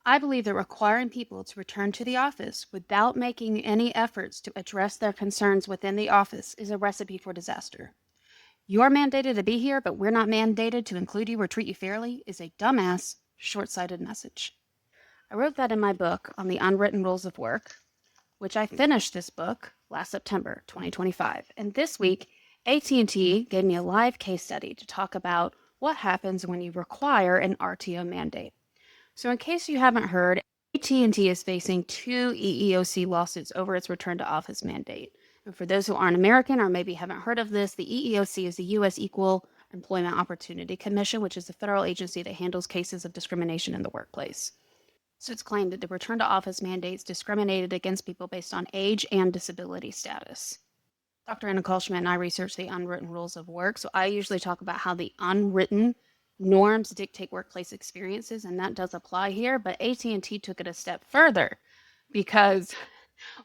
I believe that requiring people to return to the office without making any efforts to address their concerns within the office is a recipe for disaster. You are mandated to be here, but we're not mandated to include you or treat you fairly is a dumbass, short-sighted message. I wrote that in my book on the unwritten rules of work, which I finished this book last September 2025. And this week, AT&T gave me a live case study to talk about what happens when you require an RTO mandate. So in case you haven't heard, AT&T is facing 2 EEOC lawsuits over its return to office mandate. And for those who aren't American or maybe haven't heard of this, the EEOC is the U.S. Equal Employment Opportunity Commission, which is the federal agency that handles cases of discrimination in the workplace. So it's claimed that the return to office mandates discriminated against people based on age and disability status. Dr. Anna Kalschmidt and I research the unwritten rules of work, so I usually talk about how the unwritten norms dictate workplace experiences, and that does apply here, but AT&T took it a step further because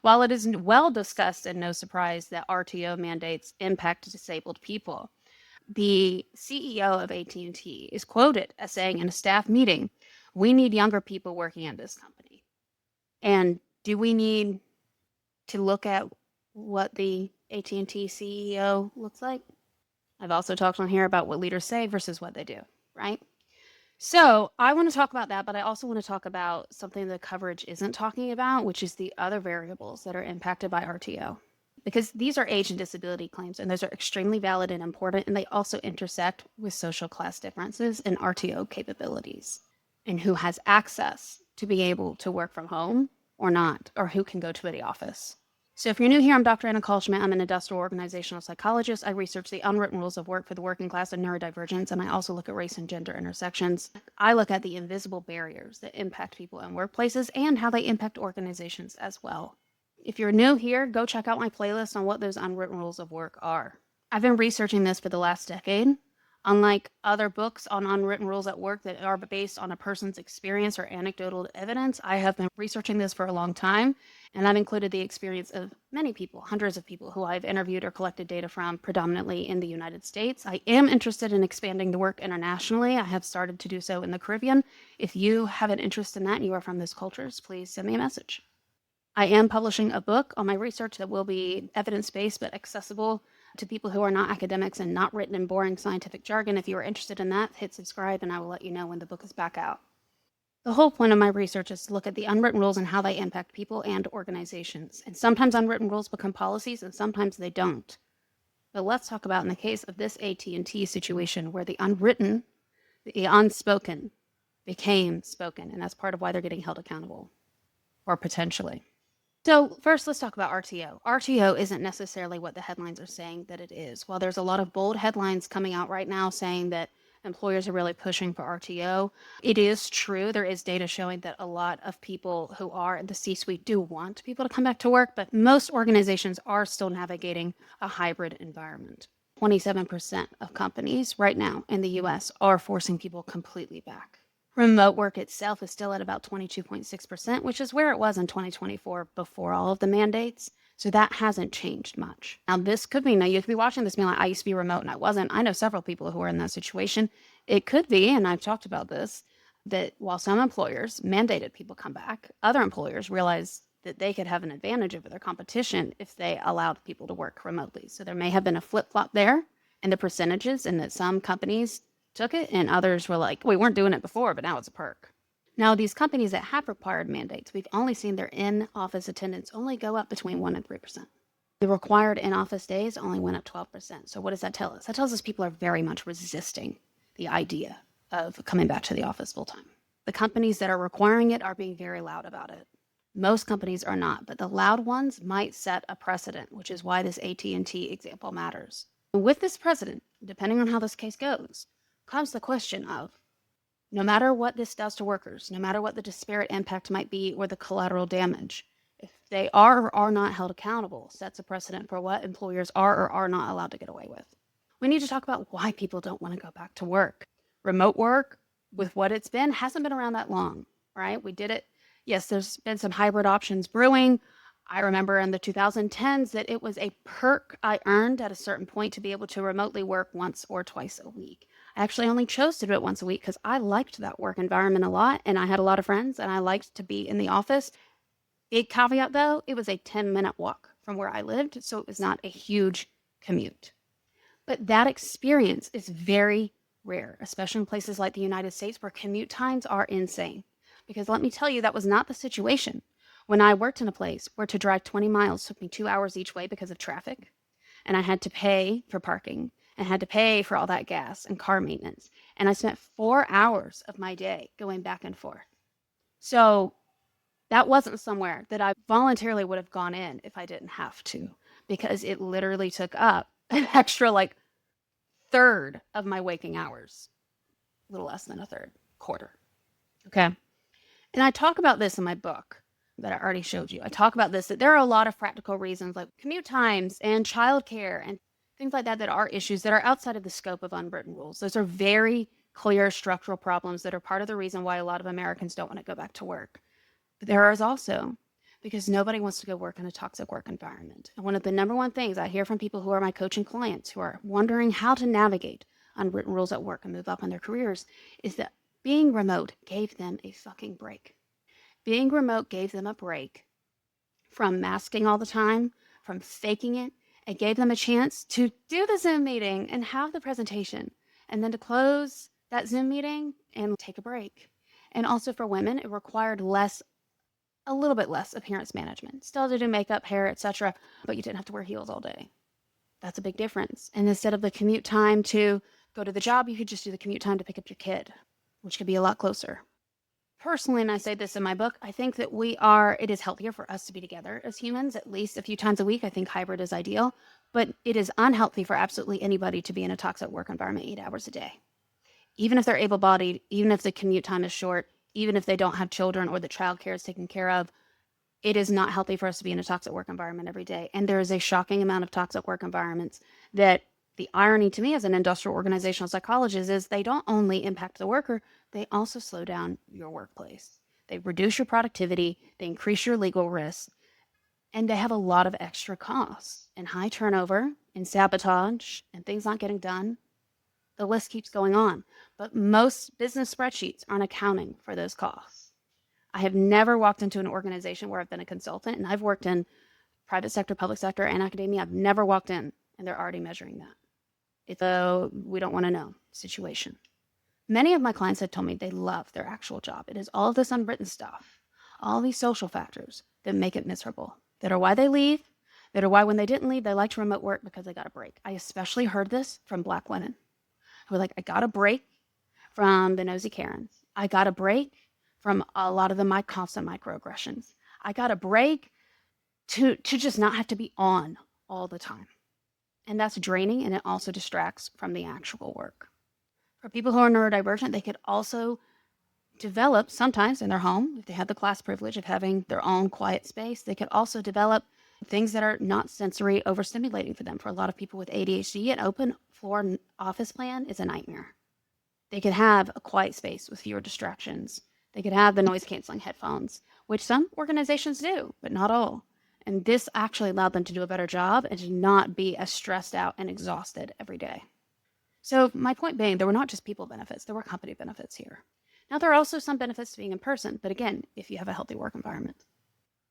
while it is well discussed and no surprise that RTO mandates impact disabled people, the CEO of AT&T is quoted as saying in a staff meeting, "We need younger people working at this company." And do we need to look at what the AT&T CEO looks like? I've also talked on here about what leaders say versus what they do, right? So I want to talk about that, but I also want to talk about something the coverage isn't talking about, which is the other variables that are impacted by RTO. Because these are age and disability claims, and those are extremely valid and important, and they also intersect with social class differences and RTO capabilities, and who has access to being able to work from home or not, or who can go to the office. So if you're new here, I'm Dr. Anna Kalschmidt. I'm an industrial organizational psychologist. I research the unwritten rules of work for the working class and neurodivergence, and I also look at race and gender intersections. I look at the invisible barriers that impact people in workplaces and how they impact organizations as well. If you're new here, go check out my playlist on what those unwritten rules of work are. I've been researching this for the last decade. Unlike other books on unwritten rules at work that are based on a person's experience or anecdotal evidence, I have been researching this for a long time, and I've included the experience of many people, hundreds of people who I've interviewed or collected data from, predominantly in the United States. I am interested in expanding the work internationally. I have started to do so in the Caribbean. If you have an interest in that and you are from those cultures, please send me a message. I am publishing a book on my research that will be evidence-based but accessible to people who are not academics and not written in boring scientific jargon. If you are interested in that, hit subscribe and I will let you know when the book is back out. The whole point of my research is to look at the unwritten rules and how they impact people and organizations. And sometimes unwritten rules become policies and sometimes they don't. But let's talk about in the case of this AT&T situation where the unwritten, the unspoken became spoken, and that's part of why they're getting held accountable, or potentially. So first, let's talk about RTO. RTO isn't necessarily what the headlines are saying that it is. While there's a lot of bold headlines coming out right now saying that employers are really pushing for RTO, it is true. There is data showing that a lot of people who are in the C-suite do want people to come back to work, but most organizations are still navigating a hybrid environment. 27% of companies right now in the US are forcing people completely back. Remote work itself is still at about 22.6%, which is where it was in 2024 before all of the mandates. So that hasn't changed much. Now, this could be, now you could be watching this being like, I used to be remote and I wasn't. I know several people who are in that situation. It could be, and I've talked about this, that while some employers mandated people come back, other employers realized that they could have an advantage over their competition if they allowed people to work remotely. So there may have been a flip-flop there in the percentages, and that some companies took it and others were like, we weren't doing it before, but now it's a perk. Now, these companies that have required mandates, we've only seen their in-office attendance only go up between 1% and 3%. The required in-office days only went up 12%. So what does that tell us? That tells us people are very much resisting the idea of coming back to the office full-time. The companies that are requiring it are being very loud about it. Most companies are not, but the loud ones might set a precedent, which is why this AT&T example matters. With this precedent, depending on how this case goes, comes the question of, no matter what this does to workers, no matter what the disparate impact might be or the collateral damage, if they are or are not held accountable, sets a precedent for what employers are or are not allowed to get away with. We need to talk about why people don't want to go back to work. Remote work, with what it's been, hasn't been around that long, right? We did it. Yes, there's been some hybrid options brewing. I remember in the 2010s that it was a perk I earned at a certain point to be able to remotely work once or twice a week. I actually only chose to do it once a week because I liked that work environment a lot and I had a lot of friends and I liked to be in the office. Big caveat though, it was a 10-minute walk from where I lived, so it was not a huge commute. But that experience is very rare, especially in places like the United States where commute times are insane. Because let me tell you, that was not the situation when I worked in a place where to drive 20 miles took me 2 hours each way because of traffic, and I had to pay for parking and had to pay for all that gas and car maintenance. And I spent 4 hours of my day going back and forth. So that wasn't somewhere that I voluntarily would have gone in if I didn't have to, because it literally took up an extra like third of my waking hours, a little less than a third, quarter. Okay. And I talk about this in my book that I already showed you. I talk about this, that there are a lot of practical reasons like commute times and childcare and things like that that are issues that are outside of the scope of unwritten rules. Those are very clear structural problems that are part of the reason why a lot of Americans don't want to go back to work. But there is also because nobody wants to go work in a toxic work environment. And one of the number one things I hear from people who are my coaching clients who are wondering how to navigate unwritten rules at work and move up in their careers is that being remote gave them a fucking break. Being remote gave them a break from masking all the time, from faking it. It gave them a chance to do the Zoom meeting and have the presentation, and then to close that Zoom meeting and take a break. And also for women, it required a little bit less appearance management. Still to do makeup, hair, etc., but you didn't have to wear heels all day. That's a big difference. And instead of the commute time to go to the job, you could just do the commute time to pick up your kid, which could be a lot closer. Personally, and I say this in my book, I think that it is healthier for us to be together as humans, at least a few times a week. I think hybrid is ideal, but it is unhealthy for absolutely anybody to be in a toxic work environment 8 hours a day. Even if they're able-bodied, even if the commute time is short, even if they don't have children or the childcare is taken care of, it is not healthy for us to be in a toxic work environment every day. And there is a shocking amount of toxic work environments that the irony to me as an industrial organizational psychologist is they don't only impact the worker, they also slow down your workplace. They reduce your productivity, they increase your legal risks, and they have a lot of extra costs and high turnover and sabotage and things not getting done. The list keeps going on, but most business spreadsheets aren't accounting for those costs. I have never walked into an organization where I've been a consultant, and I've worked in private sector, public sector, and academia. I've never walked in, and they're already measuring that. It's a we don't want to know situation. Many of my clients have told me they love their actual job. It is all of this unwritten stuff, all these social factors that make it miserable, that are why they leave, that are why when they didn't leave, they liked remote work because they got a break. I especially heard this from Black women who were like, I got a break from the nosy Karens. I got a break from a lot of the constant microaggressions. I got a break to just not have to be on all the time. And that's draining, and it also distracts from the actual work. For people who are neurodivergent, they could also develop sometimes in their home, if they have the class privilege of having their own quiet space, they could also develop things that are not sensory overstimulating for them. For a lot of people with ADHD, an open floor office plan is a nightmare. They could have a quiet space with fewer distractions. They could have the noise canceling headphones, which some organizations do, but not all. And this actually allowed them to do a better job and to not be as stressed out and exhausted every day. So my point being, there were not just people benefits, there were company benefits here. Now, there are also some benefits to being in person, but again, if you have a healthy work environment.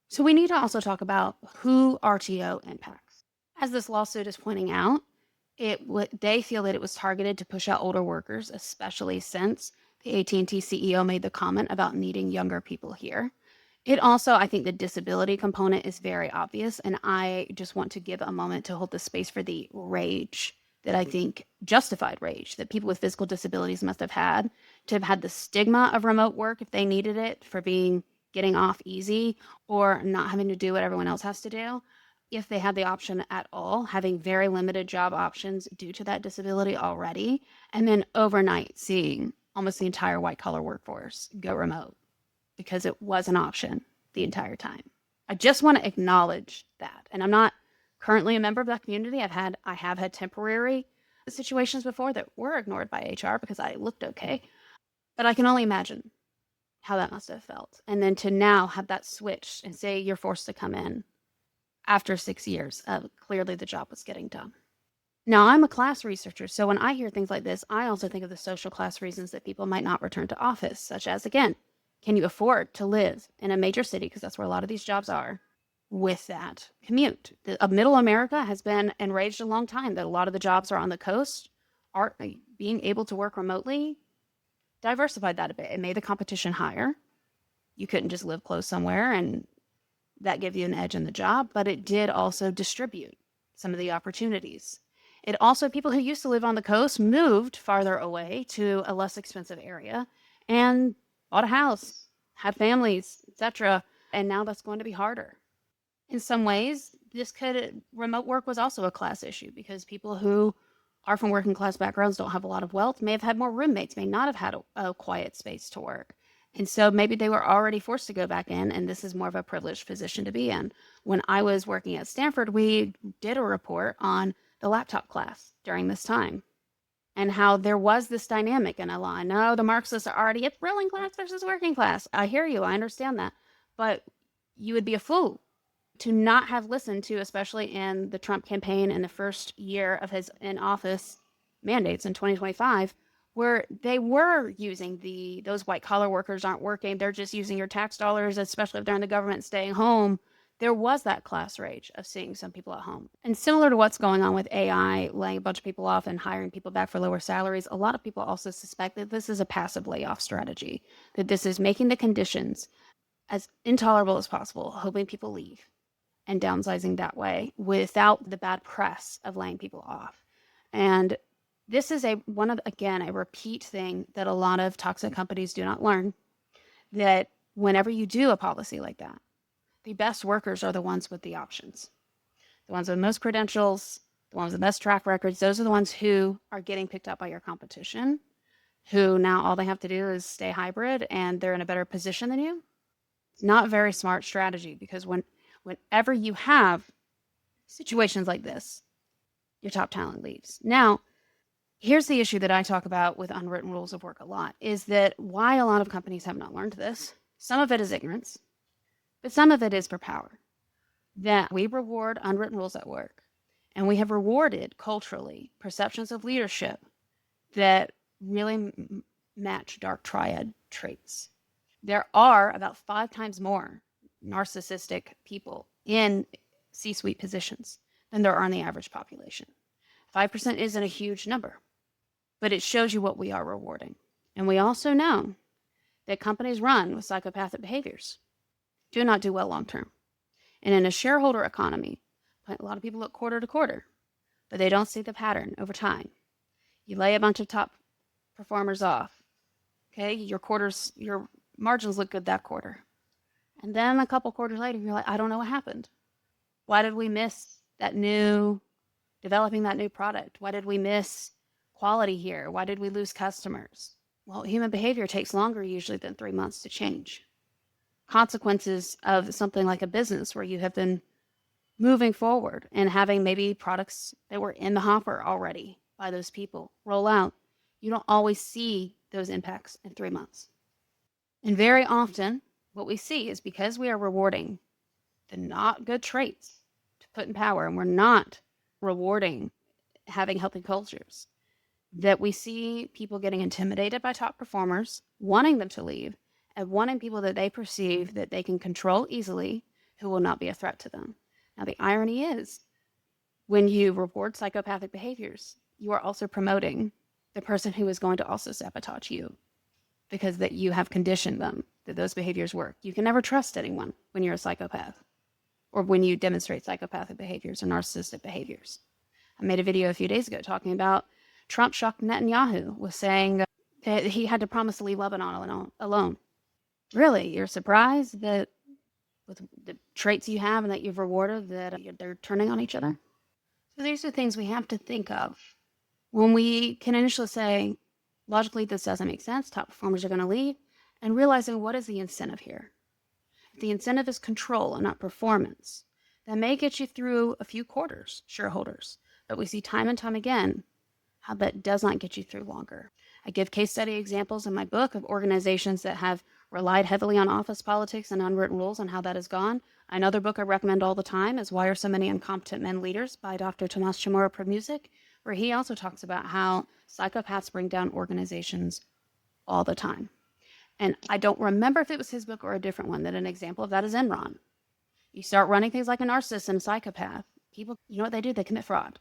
So we need to also talk about who RTO impacts. As this lawsuit is pointing out, they feel that it was targeted to push out older workers, especially since the AT&T CEO made the comment about needing younger people here. It also, I think the disability component is very obvious, and I just want to give a moment to hold the space for the rage that I think justified rage that people with physical disabilities must have had to have had the stigma of remote work if they needed it for getting off easy or not having to do what everyone else has to do. If they had the option at all, having very limited job options due to that disability already, and then overnight seeing almost the entire white collar workforce go remote because it was an option the entire time. I just want to acknowledge that. And I'm not currently a member of that community. I have had temporary situations before that were ignored by HR because I looked okay. But I can only imagine how that must have felt. And then to now have that switch and say you're forced to come in after 6 years, clearly the job was getting done. Now, I'm a class researcher, so when I hear things like this, I also think of the social class reasons that people might not return to office, such as, again, can you afford to live in a major city, because that's where a lot of these jobs are, with that commute? Middle America has been enraged a long time that a lot of the jobs are on the coast. Being able to work remotely diversified that a bit. It made the competition higher. You couldn't just live close somewhere and that give you an edge in the job, but it did also distribute some of the opportunities. It also, people who used to live on the coast moved farther away to a less expensive area and bought a house, had families, etc. And now that's going to be harder. In some ways, remote work was also a class issue because people who are from working class backgrounds, don't have a lot of wealth, may have had more roommates, may not have had a quiet space to work. And so maybe they were already forced to go back in, and this is more of a privileged position to be in. When I was working at Stanford, we did a report on the laptop class during this time and how there was this dynamic in a law. No, the Marxists are already at ruling class versus working class. I hear you. I understand that. But you would be a fool to not have listened to, especially in the Trump campaign in the first year of his in office mandates in 2025, where they were using those white collar workers aren't working, they're just using your tax dollars, especially if they're in the government staying home. There was that class rage of seeing some people at home. And similar to what's going on with AI, laying a bunch of people off and hiring people back for lower salaries, a lot of people also suspect that this is a passive layoff strategy, that this is making the conditions as intolerable as possible, hoping people leave and downsizing that way without the bad press of laying people off. And this is a repeat thing that a lot of toxic companies do not learn, that whenever you do a policy like that, the best workers are the ones with the options. The ones with the most credentials, the ones with the best track records, those are the ones who are getting picked up by your competition, who now all they have to do is stay hybrid and they're in a better position than you. It's not a very smart strategy, because whenever you have situations like this, your top talent leaves. Now, here's the issue that I talk about with unwritten rules of work a lot, is that why a lot of companies have not learned this. Some of it is ignorance, but some of it is for power. That we reward unwritten rules at work, and we have rewarded culturally perceptions of leadership that really match dark triad traits. There are about 5 times more narcissistic people in C-suite positions than there are in the average population. 5% isn't a huge number, but it shows you what we are rewarding. And we also know that companies run with psychopathic behaviors do not do well long term. And in a shareholder economy, a lot of people look quarter to quarter, but they don't see the pattern over time. You lay a bunch of top performers off, okay? Your margins look good that quarter. And then a couple quarters later, you're like, I don't know what happened. Why did we miss developing that new product? Why did we miss quality here? Why did we lose customers? Well, human behavior takes longer usually than 3 months to change. Consequences of something like a business where you have been moving forward and having maybe products that were in the hopper already by those people roll out, you don't always see those impacts in 3 months. And very often, what we see is because we are rewarding the not good traits to put in power, and we're not rewarding having healthy cultures, that we see people getting intimidated by top performers, wanting them to leave, and wanting people that they perceive that they can control easily who will not be a threat to them. Now, the irony is, when you reward psychopathic behaviors, you are also promoting the person who is going to also sabotage you, because that you have conditioned them that those behaviors work. You can never trust anyone when you're a psychopath or when you demonstrate psychopathic behaviors or narcissistic behaviors. I made a video a few days ago talking about Trump shocked Netanyahu with saying that he had to promise to leave Lebanon alone. Really? You're surprised that with the traits you have and that you've rewarded that they're turning on each other? So these are things we have to think of when we can initially say, logically, this doesn't make sense. Top performers are going to leave, and realizing what is the incentive here. If the incentive is control and not performance, that may get you through a few quarters, shareholders. But we see time and time again how that does not get you through longer. I give case study examples in my book of organizations that have relied heavily on office politics and unwritten rules and how that has gone. Another book I recommend all the time is Why Are So Many Incompetent Men Leaders by Dr. Tomas Chamorro Premuzic, where he also talks about how psychopaths bring down organizations all the time. And I don't remember if it was his book or a different one that an example of that is Enron. You start running things like a narcissist and a psychopath, people, you know what they do? They commit fraud.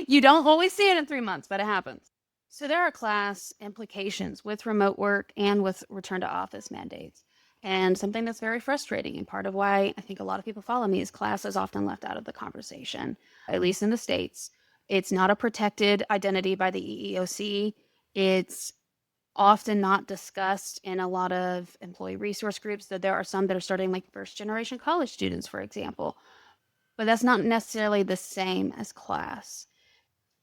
You don't always see it in 3 months, but it happens. So there are class implications with remote work and with return to office mandates. And something that's very frustrating, and part of why I think a lot of people follow me, is class is often left out of the conversation, at least in the States. It's not a protected identity by the EEOC. It's often not discussed in a lot of employee resource groups, that there are some that are starting like first generation college students, for example. But that's not necessarily the same as class.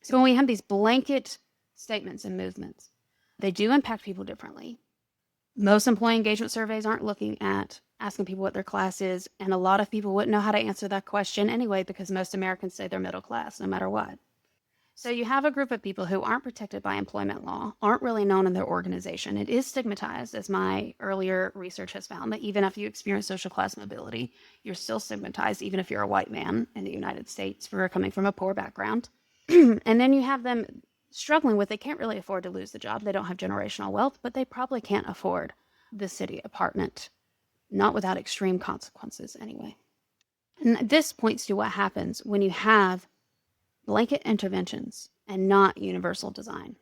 So when we have these blanket statements and movements, they do impact people differently. Most employee engagement surveys aren't looking at asking people what their class is, and a lot of people wouldn't know how to answer that question anyway, because most Americans say they're middle class no matter what. So you have a group of people who aren't protected by employment law, aren't really known in their organization. It is stigmatized, as my earlier research has found, that even if you experience social class mobility, you're still stigmatized, even if you're a white man in the United States for coming from a poor background. And then you have them struggling with, they can't really afford to lose the job. They don't have generational wealth, but they probably can't afford the city apartment, not without extreme consequences anyway. And this points to what happens when you have blanket interventions and not universal design.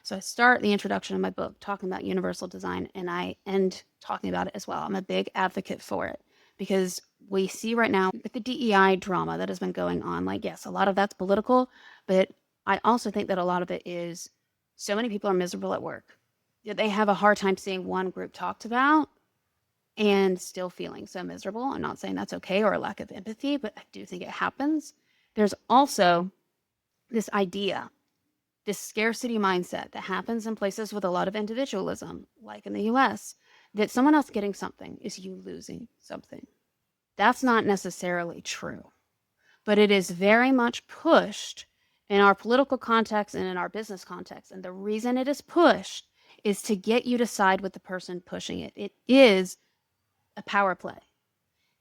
So I start the introduction of my book talking about universal design, and I end talking about it as well. I'm a big advocate for it because we see right now with the DEI drama that has been going on, like, yes, a lot of that's political, but I also think that a lot of it is so many people are miserable at work. They have a hard time seeing one group talked about and still feeling so miserable. I'm not saying that's okay or a lack of empathy, but I do think it happens. There's also this idea, this scarcity mindset that happens in places with a lot of individualism, like in the US, that someone else getting something is you losing something. That's not necessarily true, but it is very much pushed in our political context and in our business context. And the reason it is pushed is to get you to side with the person pushing it. It is a power play.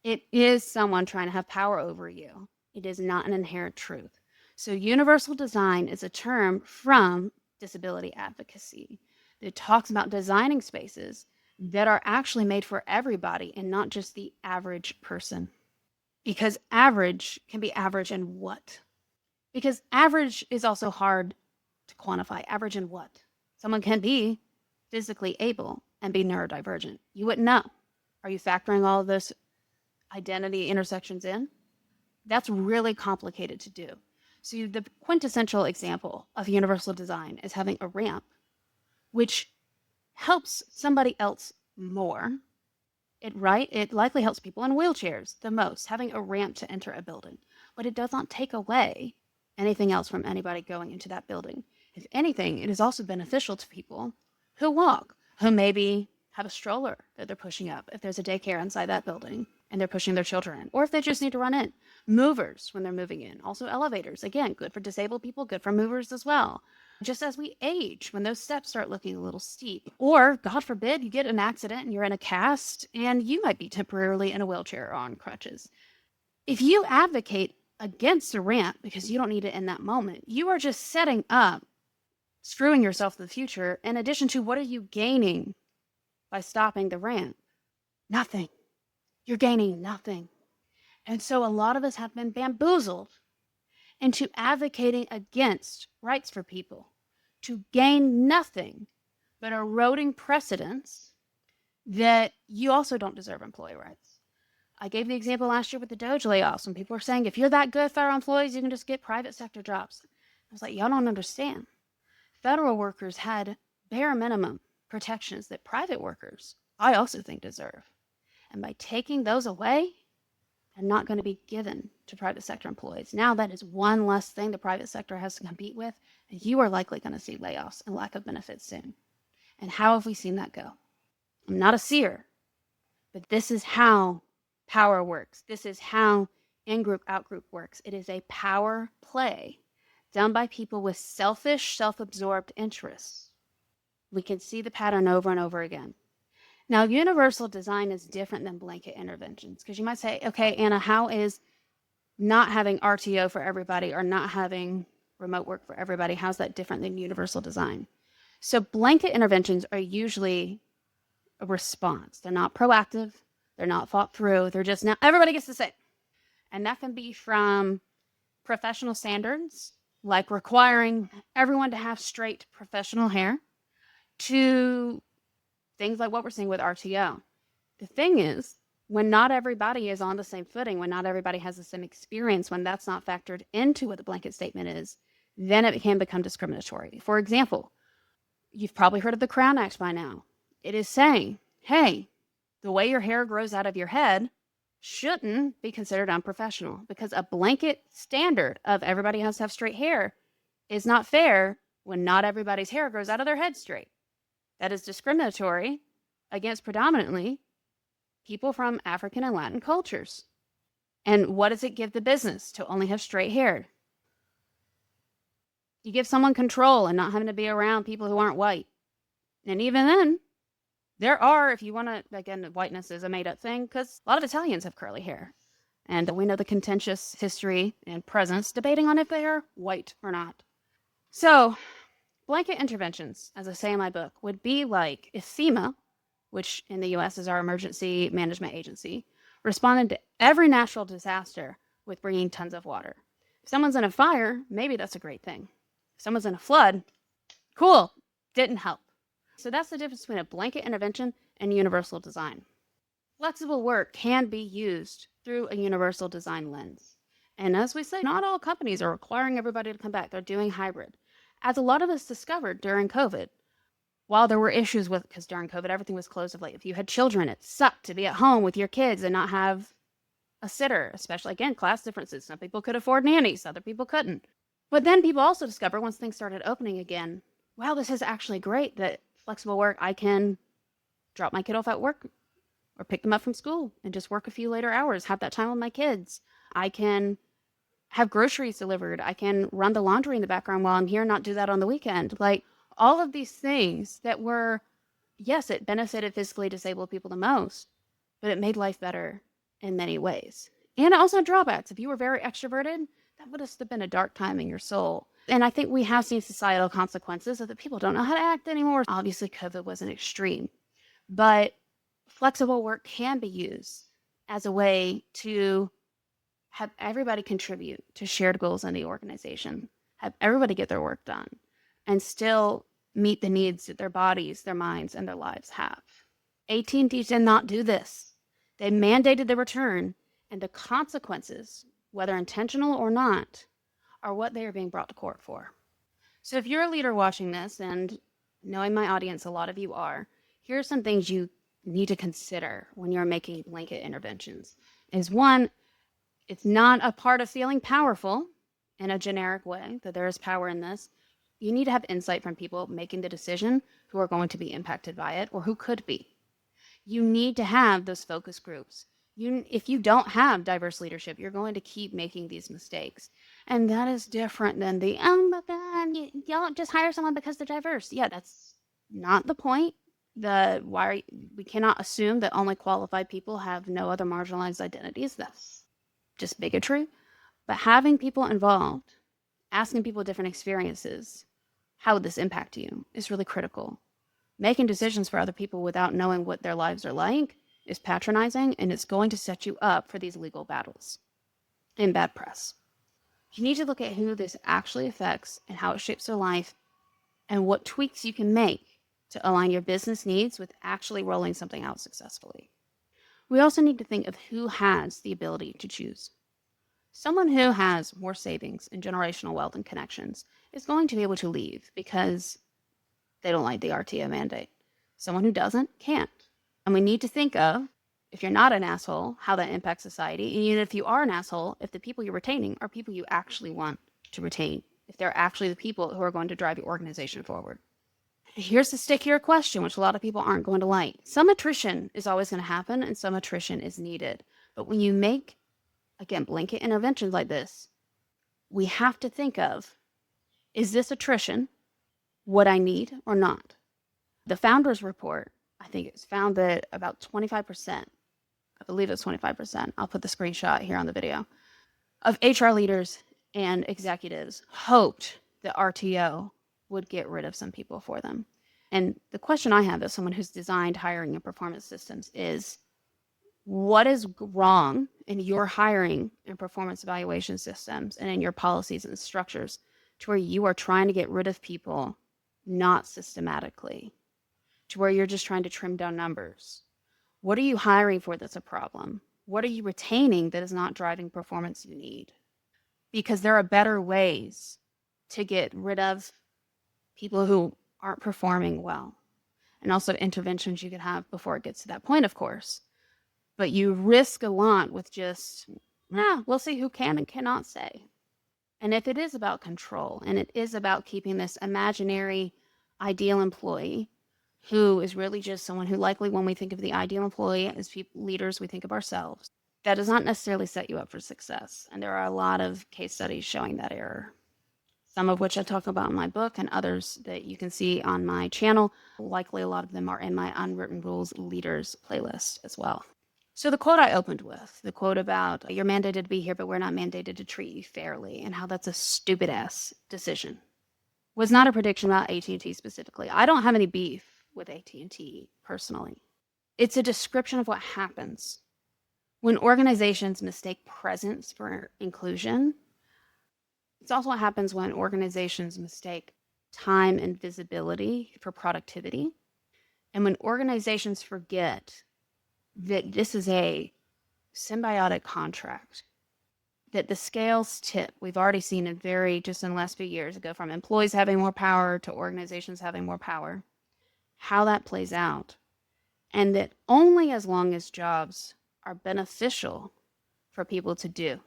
It is someone trying to have power over you. It is not an inherent truth. So universal design is a term from disability advocacy that talks about designing spaces that are actually made for everybody and not just the average person. Because average can be average in what? Because average is also hard to quantify. Average in what? Someone can be physically able and be neurodivergent. You wouldn't know. Are you factoring all of those identity intersections in? That's really complicated to do. So the quintessential example of universal design is having a ramp, which helps somebody else more. It likely helps people in wheelchairs the most, having a ramp to enter a building. But it does not take away anything else from anybody going into that building. If anything, it is also beneficial to people who walk, who maybe have a stroller that they're pushing up if there's a daycare inside that building and they're pushing their children in, or if they just need to run in. Movers when they're moving in. Also elevators, again, good for disabled people, good for movers as well. Just as we age, when those steps start looking a little steep, or God forbid, you get an accident and you're in a cast and you might be temporarily in a wheelchair or on crutches. If you advocate against a ramp because you don't need it in that moment, you are just setting up, screwing yourself in the future. In addition to, what are you gaining by stopping the ramp? Nothing. You're gaining nothing. And so a lot of us have been bamboozled into advocating against rights for people to gain nothing but eroding precedents that you also don't deserve employee rights. I gave the example last year with the Doge layoffs when people were saying, if you're that good federal employees, you can just get private sector jobs. I was like, y'all don't understand. Federal workers had bare minimum protections that private workers, I also think, deserve. And by taking those away, they're not going to be given to private sector employees. Now that is one less thing the private sector has to compete with, and you are likely going to see layoffs and lack of benefits soon. And how have we seen that go? I'm not a seer, but this is how power works. This is how in-group, out-group works. It is a power play done by people with selfish, self-absorbed interests. We can see the pattern over and over again. Now, universal design is different than blanket interventions, because you might say, okay, Anna, how is not having RTO for everybody or not having remote work for everybody. How's that different than universal design? So blanket interventions are usually a response. They're not proactive. They're not thought through. They're just now everybody gets the same. And that can be from professional standards, like requiring everyone to have straight professional hair, to things like what we're seeing with RTO. The thing is, when not everybody is on the same footing, when not everybody has the same experience, when that's not factored into what the blanket statement is, then it can become discriminatory. For example, you've probably heard of the Crown Act by now. It is saying, hey, the way your hair grows out of your head shouldn't be considered unprofessional, because a blanket standard of everybody has to have straight hair is not fair when not everybody's hair grows out of their head straight. That is discriminatory against predominantly people from African and Latin cultures. And what does it give the business to only have straight hair? You give someone control and not having to be around people who aren't white. And even then, there are, if you want to, again, whiteness is a made up thing, because a lot of Italians have curly hair. And we know the contentious history and presence debating on if they are white or not. So, blanket interventions, as I say in my book, would be like if FEMA, which in the US is our emergency management agency, responded to every natural disaster with bringing tons of water. If someone's in a fire, maybe that's a great thing. If someone's in a flood, cool, didn't help. So that's the difference between a blanket intervention and universal design. Flexible work can be used through a universal design lens. And as we say, not all companies are requiring everybody to come back. They're doing hybrid. As a lot of us discovered during COVID, while there were issues with, because during COVID, everything was closed of late. If you had children, it sucked to be at home with your kids and not have a sitter, especially, again, class differences. Some people could afford nannies, other people couldn't. But then people also discovered, once things started opening again, wow, this is actually great that flexible work, I can drop my kid off at work or pick them up from school and just work a few later hours, have that time with my kids. I can have groceries delivered. I can run the laundry in the background while I'm here, not do that on the weekend. Like all of these things that were, yes, it benefited physically disabled people the most, but it made life better in many ways. And it also had drawbacks. If you were very extroverted, that would have been a dark time in your soul. And I think we have seen societal consequences of that people don't know how to act anymore. Obviously, COVID was an extreme, but flexible work can be used as a way to have everybody contribute to shared goals in the organization, have everybody get their work done, and still meet the needs that their bodies, their minds, and their lives have. AT&T did not do this. They mandated the return, and the consequences, whether intentional or not, are what they are being brought to court for. So if you're a leader watching this, and knowing my audience, a lot of you are, here are some things you need to consider when you're making blanket interventions. Is one, it's not a part of feeling powerful in a generic way, that there is power in this. You need to have insight from people making the decision who are going to be impacted by it or who could be. You need to have those focus groups. If you don't have diverse leadership, you're going to keep making these mistakes. And that is different than the, oh my God, you don't just hire someone because they're diverse. Yeah, that's not the point. We cannot assume that only qualified people have no other marginalized identities. That's just bigotry. But having people involved, asking people different experiences, how would this impact you, is really critical. Making decisions for other people without knowing what their lives are like is patronizing, and it's going to set you up for these legal battles and bad press. You need to look at who this actually affects and how it shapes their life and what tweaks you can make to align your business needs with actually rolling something out successfully. We also need to think of who has the ability to choose. Someone who has more savings and generational wealth and connections is going to be able to leave because they don't like the RTO mandate. Someone who doesn't can't. And we need to think of, if you're not an asshole, how that impacts society. And even if you are an asshole, if the people you're retaining are people you actually want to retain, if they're actually the people who are going to drive your organization forward. Here's the stickier question, which a lot of people aren't going to like. Some attrition is always going to happen, and some attrition is needed. But when you make, again, blanket interventions like this, we have to think of, is this attrition what I need or not? The founders report, I think it's found that about 25%, I believe it's 25%, I'll put the screenshot here on the video, of HR leaders and executives hoped the RTO would get rid of some people for them. And the question I have as someone who's designed hiring and performance systems is, what is wrong in your hiring and performance evaluation systems and in your policies and structures to where you are trying to get rid of people not systematically, to where you're just trying to trim down numbers? What are you hiring for that's a problem? What are you retaining that is not driving performance you need? Because there are better ways to get rid of people who aren't performing well, and also interventions you could have before it gets to that point, of course. But you risk a lot with just, we'll see who can and cannot say. And if it is about control and it is about keeping this imaginary ideal employee who is really just someone who, likely when we think of the ideal employee as leaders, we think of ourselves, that does not necessarily set you up for success. And there are a lot of case studies showing that error, some of which I talk about in my book and others that you can see on my channel. Likely a lot of them are in my Unwritten Rules Leaders playlist as well. So the quote I opened with, the quote about you're mandated to be here, but we're not mandated to treat you fairly, and how that's a stupid ass decision, was not a prediction about AT&T specifically. I don't have any beef with AT&T personally. It's a description of what happens when organizations mistake presence for inclusion. It's also what happens when organizations mistake time and visibility for productivity. And when organizations forget that this is a symbiotic contract, that the scales tip. We've already seen it just in the last few years, go from employees having more power to organizations having more power, how that plays out. And that only as long as jobs are beneficial for people to do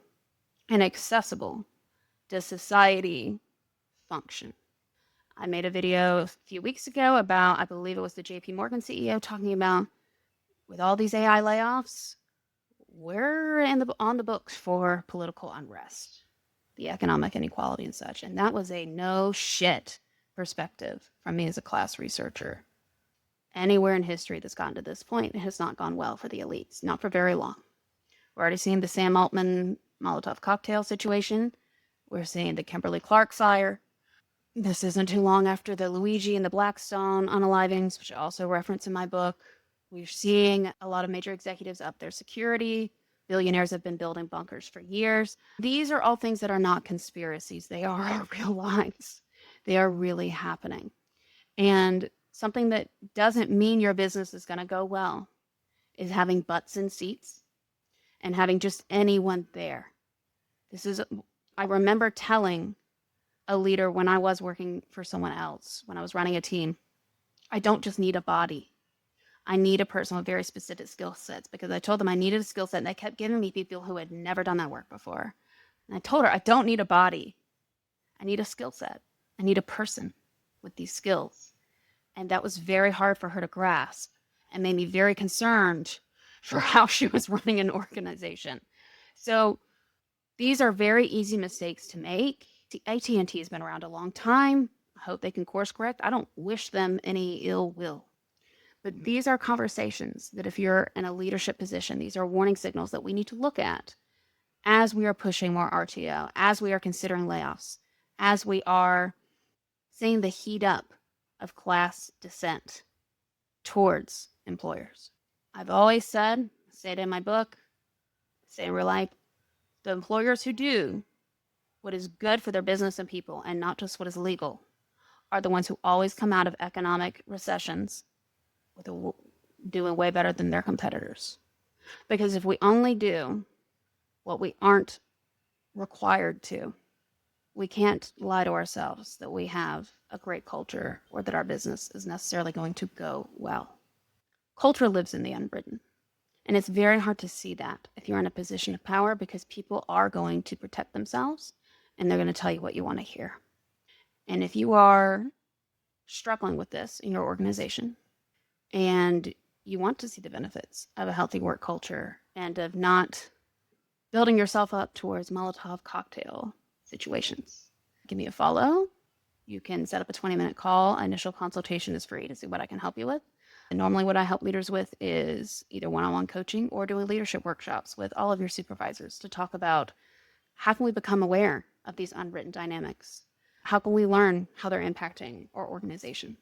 and accessible does society function. I made a video a few weeks ago about, I believe it was the JP Morgan CEO, talking about, with all these AI layoffs, we're on the books for political unrest, the economic inequality and such. And that was a no shit perspective from me as a class researcher. Anywhere in history that's gotten to this point, it has not gone well for the elites, not for very long. We're already seeing the Sam Altman Molotov cocktail situation. We're seeing the Kimberly Clark fire. This isn't too long after the Luigi and the Blackstone unalivings, which I also reference in my book. We're seeing a lot of major executives up their security. Billionaires have been building bunkers for years. These are all things that are not conspiracies. They are our real lives. They are really happening. And something that doesn't mean your business is going to go well is having butts in seats and having just anyone there. I remember telling a leader when I was working for someone else, when I was running a team, I don't just need a body. I need a person with very specific skill sets, because I told them I needed a skill set and they kept giving me people who had never done that work before. And I told her, I don't need a body. I need a skill set. I need a person with these skills. And that was very hard for her to grasp and made me very concerned for how she was running an organization. So these are very easy mistakes to make. AT&T has been around a long time. I hope they can course correct. I don't wish them any ill will. But these are conversations that if you're in a leadership position, these are warning signals that we need to look at as we are pushing more RTO, as we are considering layoffs, as we are seeing the heat up of class dissent towards employers. I've always said, say it in my book, say in real life, the employers who do what is good for their business and people and not just what is legal are the ones who always come out of economic recessions with doing way better than their competitors. Because if we only do what we aren't required to, we can't lie to ourselves that we have a great culture or that our business is necessarily going to go well. Culture lives in the unwritten. And it's very hard to see that if you're in a position of power, because people are going to protect themselves and they're going to tell you what you want to hear. And if you are struggling with this in your organization and you want to see the benefits of a healthy work culture and of not building yourself up towards Molotov cocktail situations, give me a follow. You can set up a 20-minute call. Initial consultation is free to see what I can help you with. And normally what I help leaders with is either one-on-one coaching or doing leadership workshops with all of your supervisors to talk about how can we become aware of these unwritten dynamics? How can we learn how they're impacting our organization?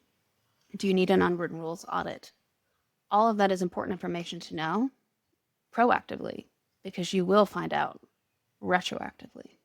Do you need an unwritten rules audit? All of that is important information to know proactively because you will find out retroactively.